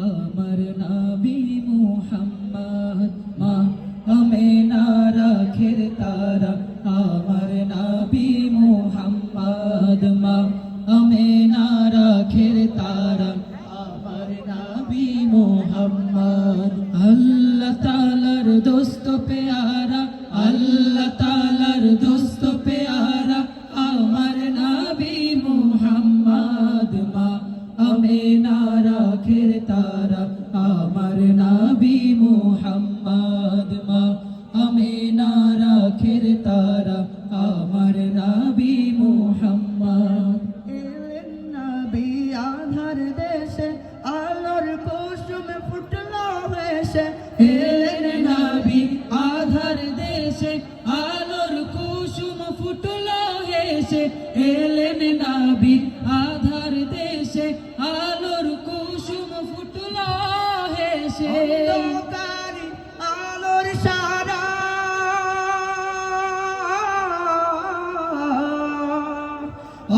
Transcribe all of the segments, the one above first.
আমার নবী মুহাম্মদ মা আমেনা রাখের তারা আমার নবী মুহাম্মদ মা আমেনা রাখের তারা আমার নবী মুহাম্মদ আল্লাহ তাআলার দোস্ত প্যারা আল্লাহ তাআলার দোস্ত প্যারা আমার নবী মুহাম্মদ মা আমেনা রাখের তারা আমার নবী মুহাম্মদ মা আমেনা রাখের তারা আমার নবী মুহাম্মদ এলেন নবী আধার দেশে আলোর কুসুম ফুটলো হেসে এলেন নবী আধার দেশে আলোর কুসুম ফুটলো হেসে এলেন নবী আধার দেশে আলোর কুসুম ফুটলো হেসে অন্ধকারে আলোর সারা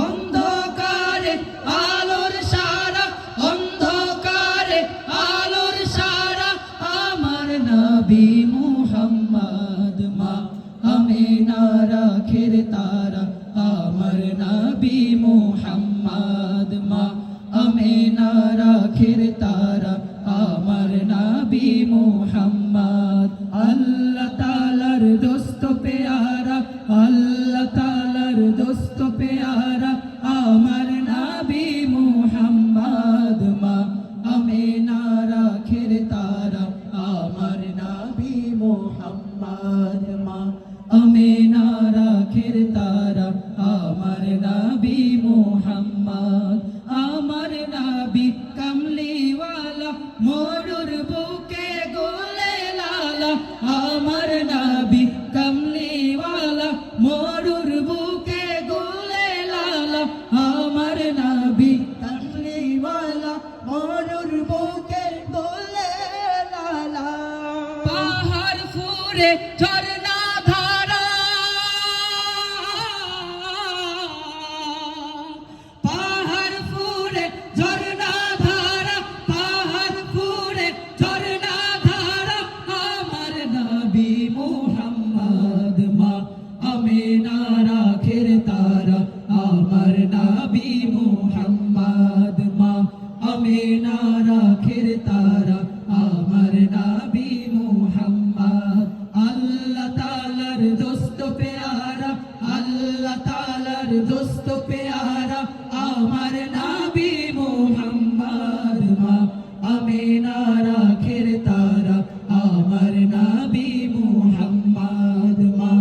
অন্ধকারে আলোর সারা অন্ধকারে আলোর সারা আমার নবী মুহাম্মদ মা আমেনা রাখের তারা আমার নবী মুহাম্মদ মা আমেনা রাখের তারা আমার নবী মুহাম্মদ আল্লাহ তাআলার দোস্ত প্যারা আল্লাহ তাআলার দোস্ত প্যারা আমার নবী মুহাম্মদ মা আমেনা রাখের তারা আমার নবী মুহাম্মদ মা আমেনা রাখের তারা আমার নবী মুহাম্মদ আমার নবী কমলিওয়ালা মরুর বুকে গোলে লালা আমার নবী কমলিওয়ালা মরুর বুকে গোলে লালা আমার নবী কমলিওয়ালা মরুর বুকে দোলে লালা পাহাড় ফুরে ঝরনা ধারা পাহাড় ফুরে ঝরনা ধারা পাহাড় ফুরে ঝরনা ধারা আমার নবী মুহাম্মদ মা আমেনা রাখের তারা আমার নবী মুহাম্মদ মা আমেনা রাখের তারা আমার নবী মুহাম্মদ আল্লাহ তাআলার দোস্ত প্যারা আল্লাহ তাআলার দোস্ত প্যারা আমার নবী মুহাম্মদ মা আমেনা রাখের তারা আমার নবী মুহাম্মদ মা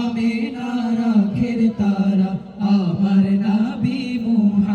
আমেনা রাখের তারা আমার নবী মুহাম্মদ